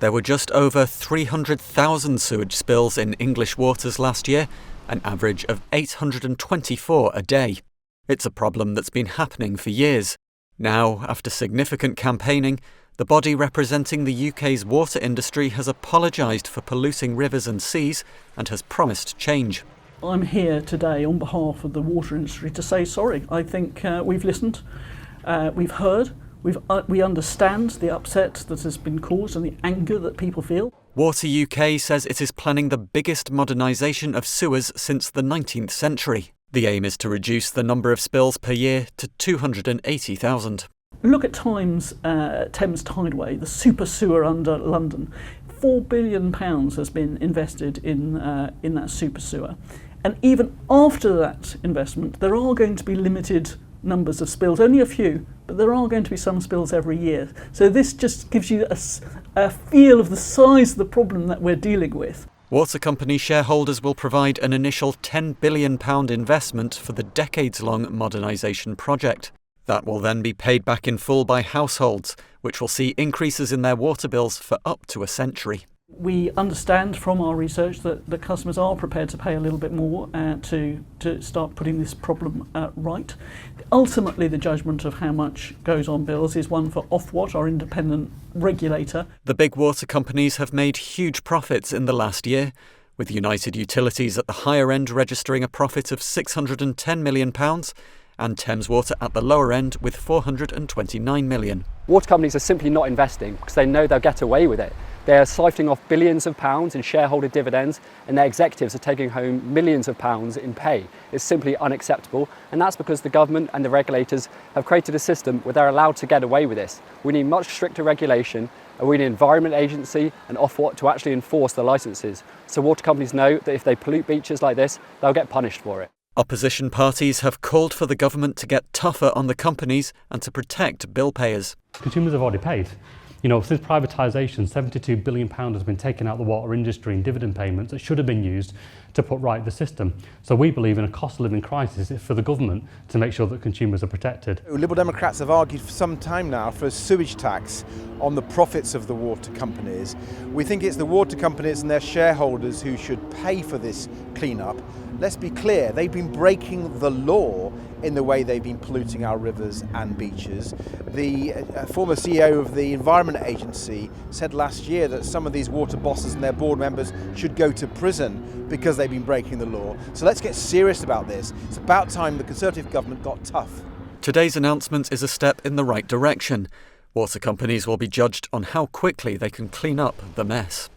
There were just over 300,000 sewage spills in English waters last year, an average of 824 a day. It's a problem that's been happening for years. Now, after significant campaigning, the body representing the UK's water industry has apologised for polluting rivers and seas and has promised change. I'm here today on behalf of the water industry to say sorry. I think we've listened, we've heard, we understand the upset that has been caused and the anger that people feel. Water UK says it is planning the biggest modernisation of sewers since the 19th century. The aim is to reduce the number of spills per year to 280,000. Look at Thames Tideway, the super sewer under London. £4 billion has been invested in that super sewer. And even after that investment, there are going to be limited numbers of spills, only a few, but there are going to be some spills every year. So this just gives you a feel of the size of the problem that we're dealing with. Water company shareholders will provide an initial £10 billion investment for the decades-long modernisation project. That will then be paid back in full by households, which will see increases in their water bills for up to a century. We understand from our research that the customers are prepared to pay a little bit more to start putting this problem right. Ultimately, the judgment of how much goes on bills is one for Ofwat, our independent regulator. The big water companies have made huge profits in the last year, with United Utilities at the higher end registering a profit of £610 million, and Thames Water at the lower end with £429 million. Water companies are simply not investing because they know they'll get away with it. They're siphoning off billions of pounds in shareholder dividends, and their executives are taking home millions of pounds in pay. It's simply unacceptable, and that's because the government and the regulators have created a system where they're allowed to get away with this. We need much stricter regulation, and we need an Environment Agency and Ofwat to actually enforce the licences. So water companies know that if they pollute beaches like this, they'll get punished for it. Opposition parties have called for the government to get tougher on the companies and to protect bill payers. Consumers have already paid. Since privatisation, £72 billion has been taken out of the water industry in dividend payments that should have been used to put right the system. So we believe in a cost of living crisis, it's for the government to make sure that consumers are protected. Liberal Democrats have argued for some time now for a sewage tax on the profits of the water companies. We think it's the water companies and their shareholders who should pay for this clean-up. Let's be clear, they've been breaking the law in the way they've been polluting our rivers and beaches. The former CEO of the Environment Agency said last year that some of these water bosses and their board members should go to prison because they've been breaking the law. So let's get serious about this. It's about time the Conservative government got tough. Today's announcement is a step in the right direction. Water companies will be judged on how quickly they can clean up the mess.